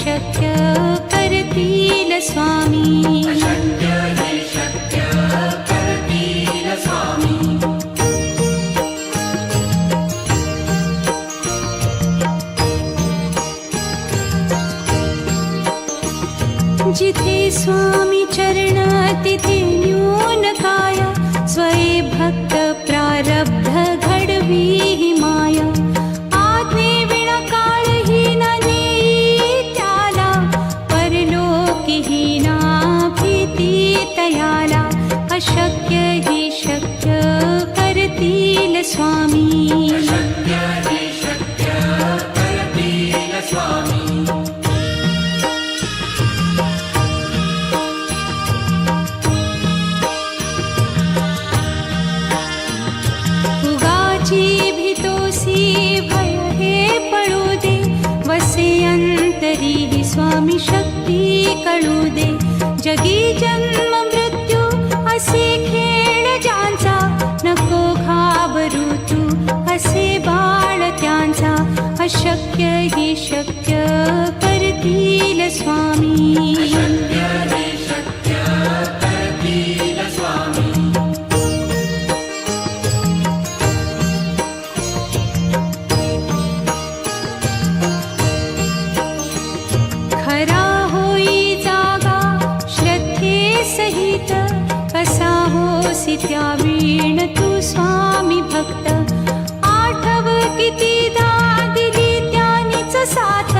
शक्य करतील स्वामी. अशक्य हे शक्य करतील स्वामी. जिथे स्वामी चरण तिथे न्यून काय. स्वये भक्त प्रारब्ध घडवी ही माया. आज्ञे विना काळही ना नेई त्याला. परलोकीही ना भीती तयाला. अशक्य ही शक्य करतील स्वामी. अशक्य हे शक्य करतील स्वामी. भीतोसी भय हे पळू दे. वसे अंतरी ही स्वामी शक्ती कळू दे. जगी जन्म मृत्यू असे खेळ ज्यांचा. नको घाबरू तू असे बाळ त्यांचा. अशक्य ही शक्य करतील स्वामी. अशक्य हे शक्य करतील स्वामी. खरा होई जागा श्रद्धे सहित. कसा होसी त्या वीण तू स्वामी भक्त. आठव कितीदा दिली त्यानीच साथ.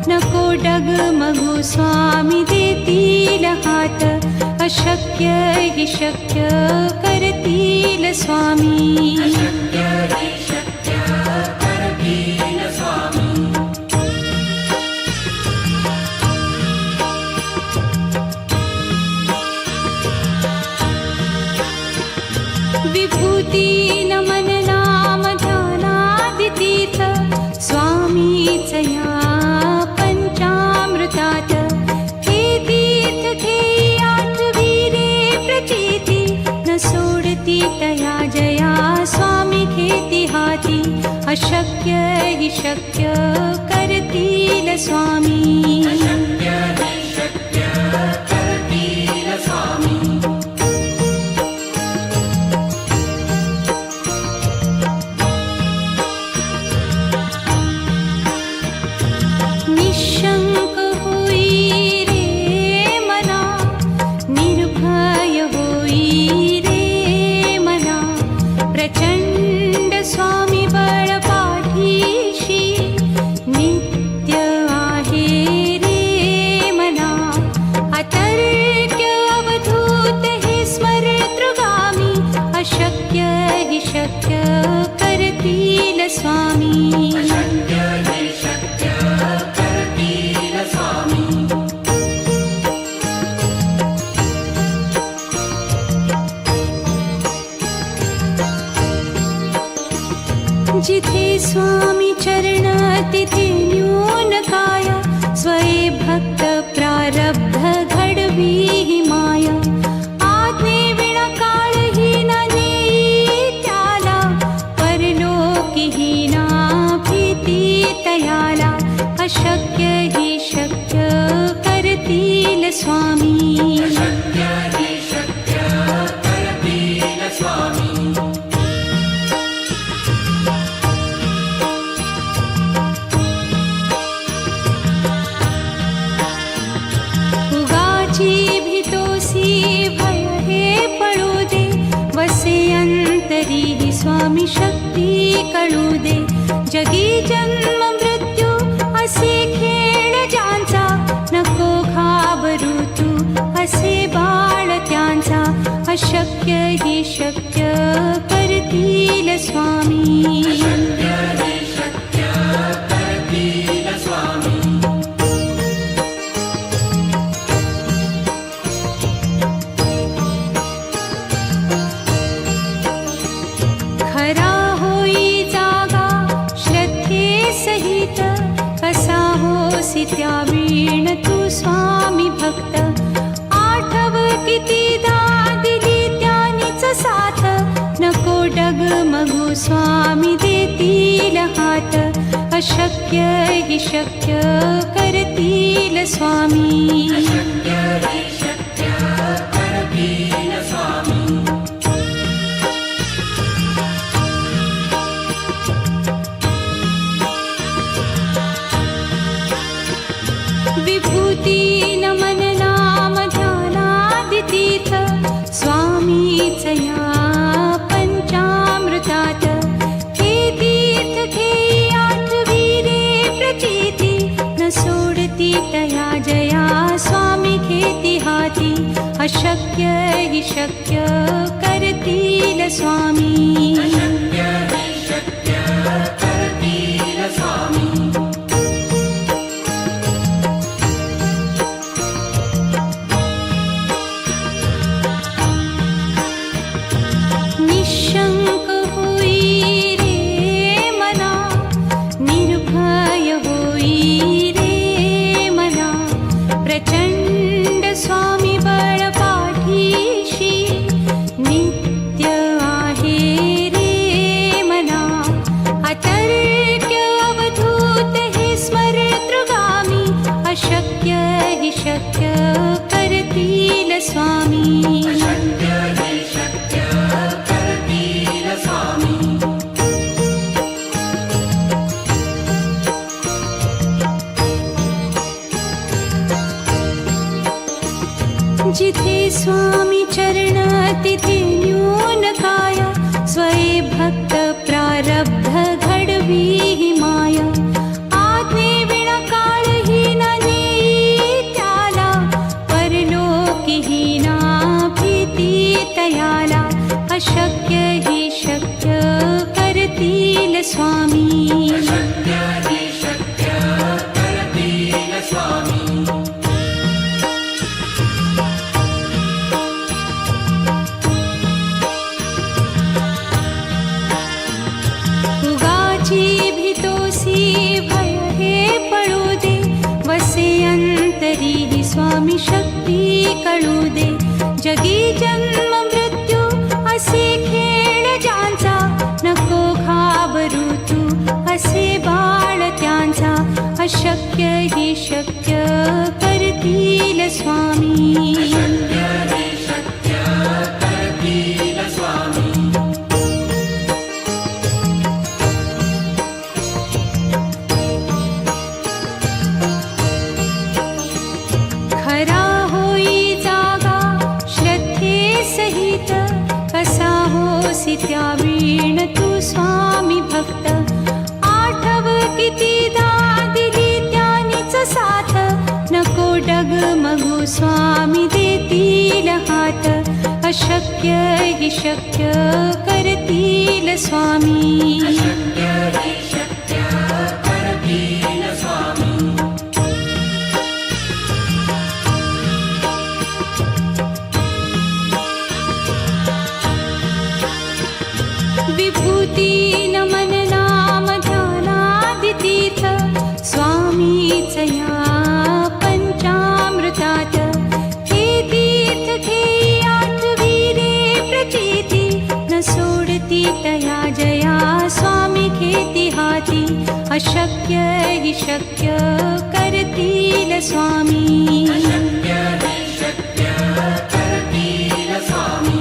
नको डगमगू स्वामी देतील हात. अशक्य ही शक्य करतील स्वामी. अशक्य हे शक्य करतील स्वामी. विभूती नमन नाम ध्यानादितीर्थ. स्वामीच या पंचामृतात. हे तीर्थ घेई आठवी रे प्रचिती. न सोडती तया जया स्वामी घेती हाती. अशक्य हि शक्य करतील स्वामी. अशक्य हे शक्य करतील स्वामी. निशंक होई रे मना. निर्भय होई रे मना. प्रचंड स्वामी बळ पाठीशी. नित्य आहे रे मना. अतर्क्य अवधूत हे स्मरतृगामी. अशक्य हि शक्य करतील स्वामी. अशक्य हे शक्य करतील स्वामी. जिथे स्वामी चरण तिथे न्यून काय. स्वये भक्त प्रारब्ध घडवी ही माया. आज्ञे विना काळही ना नेई त्याला. परलोकीही ना भीती तयाला. अशक्य ही शक्य करतील स्वामी. अशक्य हे शक्य करतील स्वामी. भीतोसी भय हे पळू दे. वसे अंतरी ही स्वामी शक्ती कळू दे. जगी जन्म मृत्यू असे खेळ ज्यांचा. नको घाबरू तू असे बाळ त्यांचा. अशक्य ही शक्य करतील स्वामी. अशक्य हे शक्य करतील स्वामी. खरा होई जागा श्रद्धे सहित. कसा होसी त्या वीण तू स्वामी भक्त. आठव कितीदा दिली त्यानीच साथ. नको डगमगू स्वामी देतील हात. अशक्य हि शक्य करतील स्वामी अशक्य हि शक्य करतील स्वामी विभूती नमन नाम ध्यानादितीर्थ स्वामीच या पंचामृतात हे तीर्थ हे आठवीरे प्रचिती न सोडती तया जया स्वामी घेती हाती अशक्य हि शक्य करतील स्वामी अशक्य हि शक्य करतील स्वामी निशंक होई रे मना निर्भय होई रे मना प्रचंड स्वामी बळ पाठीशी नित्य आहे रे मना अतर्क्य अवधूत हे स्मरतृगामी अशक्य हि शक्य करतील स्वामी अशक्य हि शक्य करतील स्वामी जिथे स्वामी चरण तिथे न्यून काय स्वये भक्त प्रारब्ध घडवी हि माया आज्ञे विना काळही न नेई त्याला परलोकीही ना भीती तयाला अशक्य हि शक्य करतील स्वामी अशक्य हि शक्य करतील स्वामी उगाची भीतोसी भय हे पळू दे वसे अंतरी ही स्वामी शक्ती कळू दे जगी जन्म मृत्यू असे खेळ ज्यांचा नको घाबरू तू असे बाळ त्यांचा अशक्य हि शक्य करतील स्वामी अशक्य हि शक्य करतील स्वामी खरा होई जागा श्रद्धे सहित कसा होसी त्या वीण तू स्वामी भक्त आठव कितीदा दिली त्यानीच साथ नको डगमगू स्वामी देतील हात अशक्य हि शक्य करतील स्वामी अशक्य हि शक्य करतील स्वामी विभूती नमन नाम ध्यानादितीर्थ स्वामीच या पंचामृतात हे तीर्थ हे आठवीरे प्रचिती न सोडती तया जया स्वामी घेती हाती अशक्य हि शक्य करतील स्वामी अशक्य हि शक्य करतील स्वामी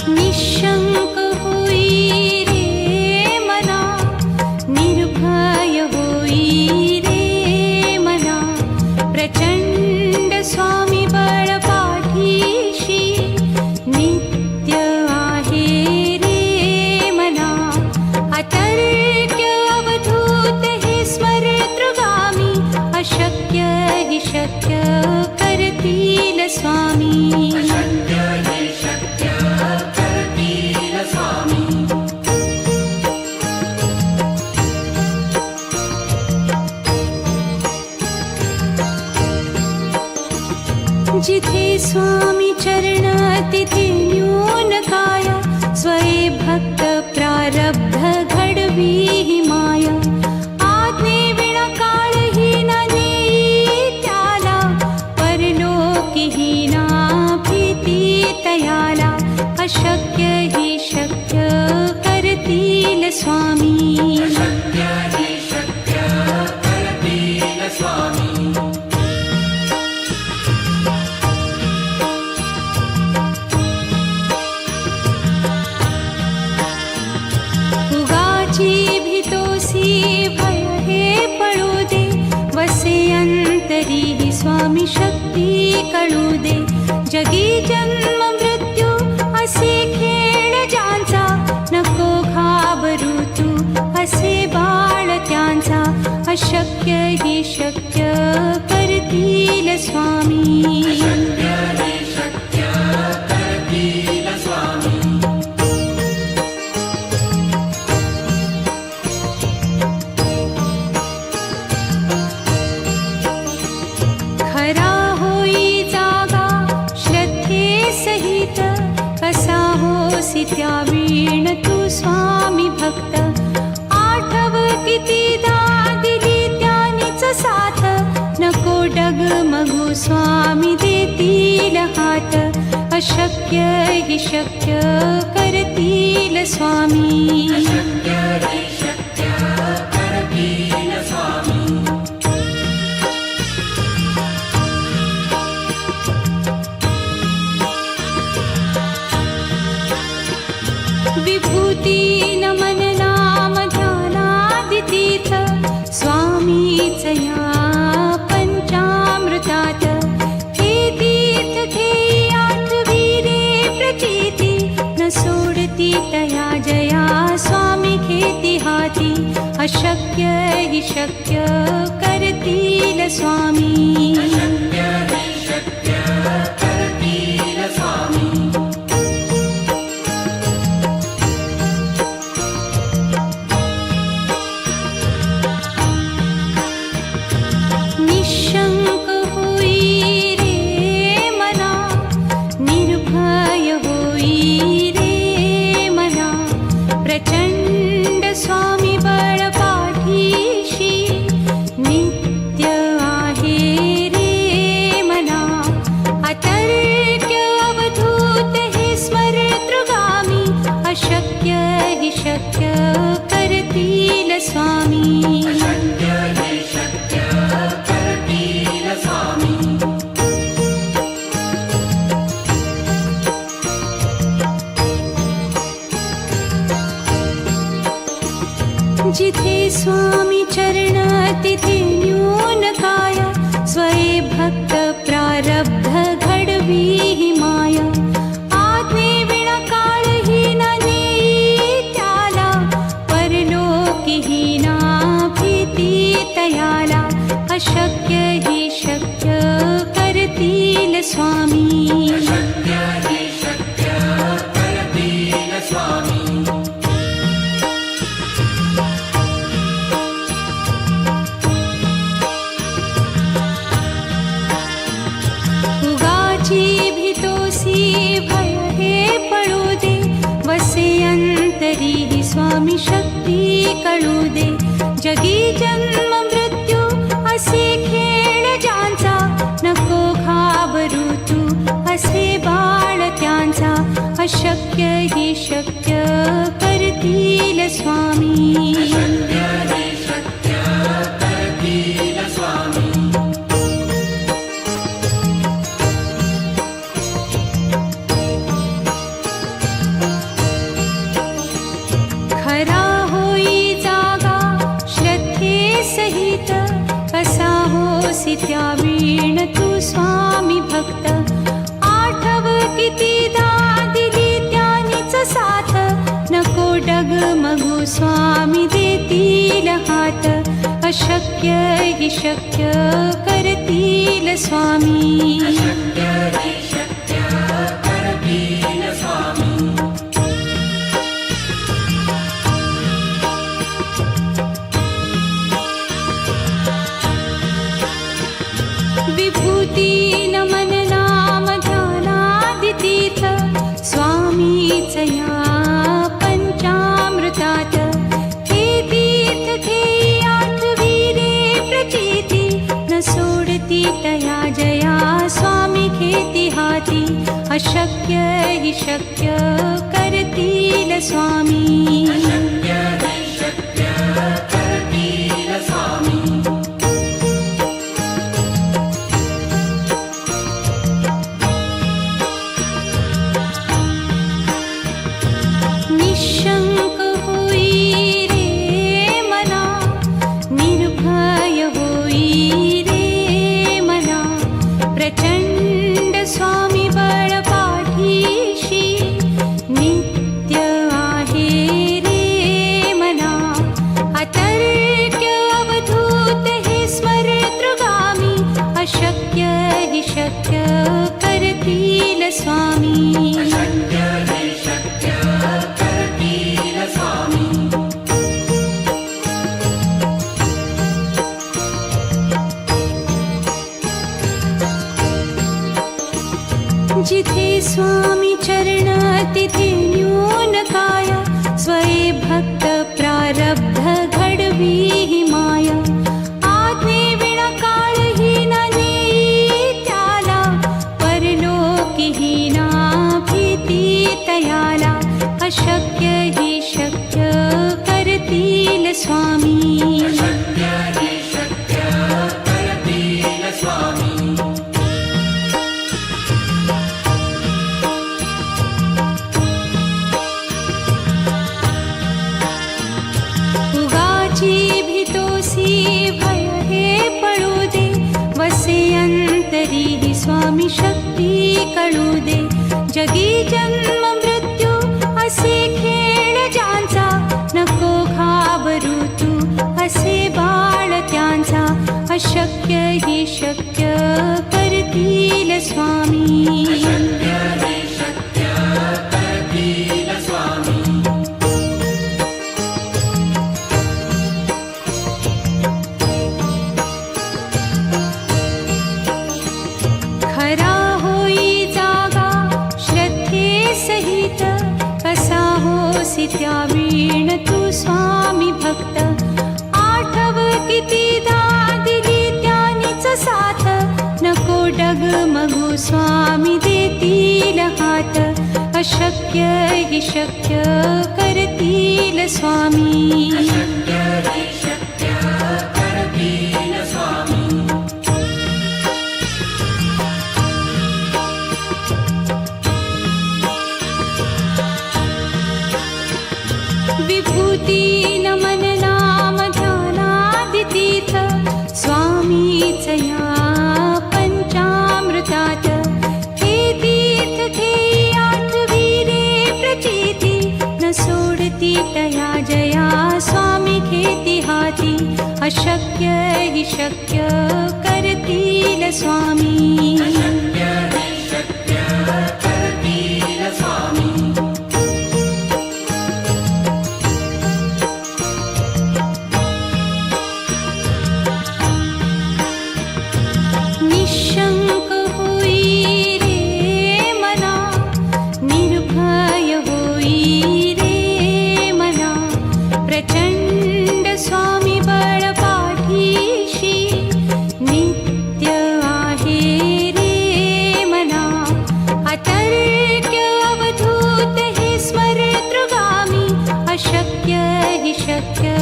निशंक होई रे मना निर्भय होई रे मना प्रचंड स्वामी बळ पाठीशी नित्य आहे रे मना अतर्क्य अवधूत हे स्मरतृगामी अशक्य हि शक्य करतील स्वामी अशक्य हि शक्य करतील स्वामी जिथे स्वामी चरण तिथे न्यून काय स्वये भक्त प्रारब्ध घडवी हि माया आज्ञे विना काळही न नेई त्याला परलोकीही ना अशक्य हि शक्य करतील स्वामी. अशक्य हि शक्य करतील स्वामी. उगाची भीतोसी भय हे पळू दे, वसे अंतरी ही स्वामी शक्ती कळू दे. जगी जन्म मृत्यू असे खेळ ज्यांचा, नको घाबरू तू असे बाळ त्यांचा. अशक्य हि शक्य करतील स्वामी. अशक्य हि शक्य करतील स्वामी. खरा होई जागा श्रद्धे सहित, कसा होसी त्या वीण तू स्वामी भक्त. आठव कितीदा दिली त्यानीच साथ, नको डगमगू स्वामी देतील हात. अशक्य हि शक्य करतील स्वामी. अशक्य हि शक्य करतील स्वामी. विभूती नमन नाम ध्यानादितीर्थ, स्वामीच या पंचामृतात. हे तीर्थ घेई आठवी रे प्रचिती, न सोडती तया जया स्वामी घेती हाती. अशक्य हि शक्य करतील स्वामी. अशक्य हि शक्य करतील स्वामी. निशंक होई रे मना, निर्भय होई रे मना. प्रचंड स्वामी बळ पाठीशी, नित्य आहे रे मना. अतर्क्य अवधूत हे स्मरतृगामी, अशक्य हि शक्य करतील स्वामी. अशक्य हि शक्य करतील स्वामी. जिथे स्वामी चरण तिथे न्यून काय, स्वये भक्त प्रारब्ध घडवी ही माया. आज्ञे विना काळही न नेई त्याला, परलोकी ही ना भीती तयाला. अशक्य हि शक्य करतील स्वामी. अशक्य हि शक्य करतील स्वामी. उगाची भीतोसी भय हे पळू दे, वसे अंतरी ही स्वामी शक्ती कळू दे. जगी जन्म मृत्यू असे खेळ ज्यांचा, नको घाबरू तू असे बाळ त्यांचा. अशक्य हि शक्य करतील स्वामी. अशक्य हि शक्य करतील स्वामी. खरा होई जागा श्रद्धे सहित, कसा होसी त्या वीण तू स्वामी भक्त. आठव कितीदा दिली त्यानीच साथ, नको डगमगू स्वामी देतील हात. अशक्य हि शक्य करतील स्वामी. अशक्य हि शक्य करतील स्वामी. विभूती नमन नाम ध्यानादितीर्थ, स्वामीच या पंचामृतात. हे तीर्थ घेई आठवी रे प्रचिती, न सोडती तया जया स्वामी घेती हाती. अशक्य हि शक्य करतील स्वामी अशक्य हि शक्य करतील स्वामी निशंक होई रे मना निर्भय होई रे मना प्रचंड स्वामी बळ पाठीशी नित्य आहे रे मना अतर्क्य अवधूत हे स्मरतृगामी अशक्य हि शक्य करतील स्वामी अशक्य हि शक्य करतील स्वामी जिथे स्वामी चरण तिथे न्यून काय स्वये भक्त प्रारब्ध घडवी हि माया आज्ञे विना काळही न नेई त्याला परलोकी हि ना भीती तयाला अशक्य हि शक्य करतील स्वामी अशक्य हि शक्य करतील स्वामी उगाची भीतोसी भय हे पळू दे वसे अंतरी हि स्वामी शक्ती कळू दे जगी जन्म मृत्यू असे खेळ ज्यांचा नको घाबरू तू असे बाळ त्यांचा अशक्य हि शक्य करतील स्वामी अशक्य हि शक्य करतील स्वामी खरा होई जागा श्रद्धे सहित कसा होसी त्या वीण तू स्वामी भक्त आठव कितीदा दिली त्यानीच साथ नको डगमगू स्वामी देतील हात अशक्य हि शक्य करतील स्वामी अशक्य हि शक्य करतील स्वामी विभूती नमन नाम ध्यानादितीर्थ स्वामीच या पंचामृतात हे तीर्थ घेई आठवी रे प्रचिती न सोडती तया जया स्वामी घेती हाती अशक्य हि शक्य करतील स्वामी अशक्य हि शक्य करतील स्वामी निशंक होई रे मना निर्भय होई रे मना प्रचंड स्वामी बळ पाठीशी नित्य आहे रे मना अतर्क्य अवधूत हे स्मरतृगामी अशक्य हि शक्य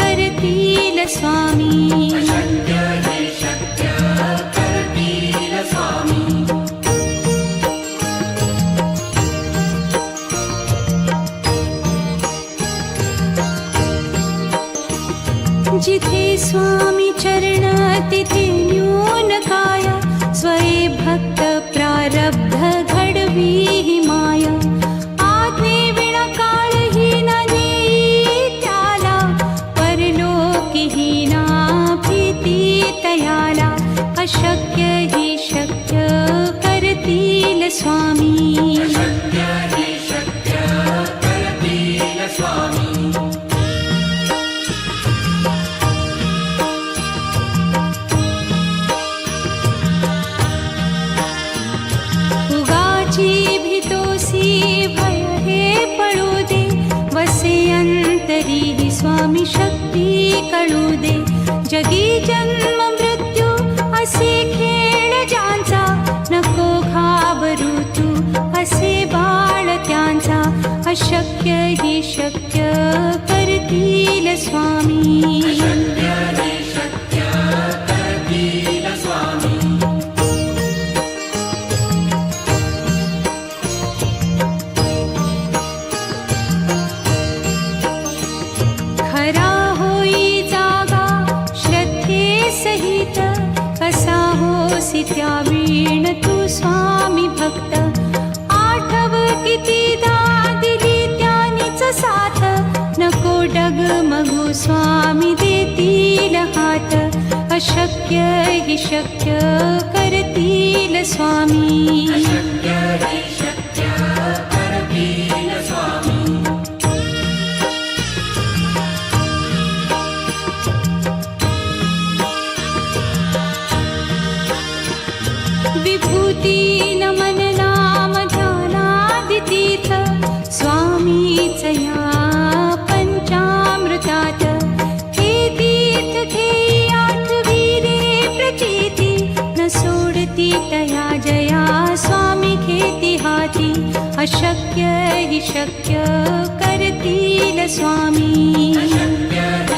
करतील स्वामी अशक्य हि शक्य करतील स्वामी जिथे स्वामी चरण तिथे न्यून काय स्वये भक्त प्रारब्ध घडवी हि माया आज्ञे विना काळही न नेई त्याला परलोकी हि ना भीती तयाला अशक्य हि शक्य करतील स्वामी अशक्य हि शक्य करतील स्वामी उगाची भीतोसी भय हे पळू दे वसे अंतरी हि स्वामी शक्ती कळू दे जगी जन्म मृत्यू असे खेळ ज्यांचा नको घाबरू तू अशक्य हि शक्य करतील स्वामी शक्य हि शक्य करतील स्वामी खरा होई जागा श्रद्धे सहित कसा होसी त्या वीण तू स्वामी भक्त आठव कितीदा दिली त्यानीच साथ नको डगमगू स्वामी देतील हात अशक्य हि शक्य करतील स्वामी शक्य हि शक्य करतील स्वामी विभूती नमन नाम ध्यानादितीर्थ स्वामीच या पंचामृतात हे तीर्थ घेई आठवी रे प्रचिती न सोडती तया जया स्वामी घेती हाती अशक्य हि शक्य करतील स्वामी शक्य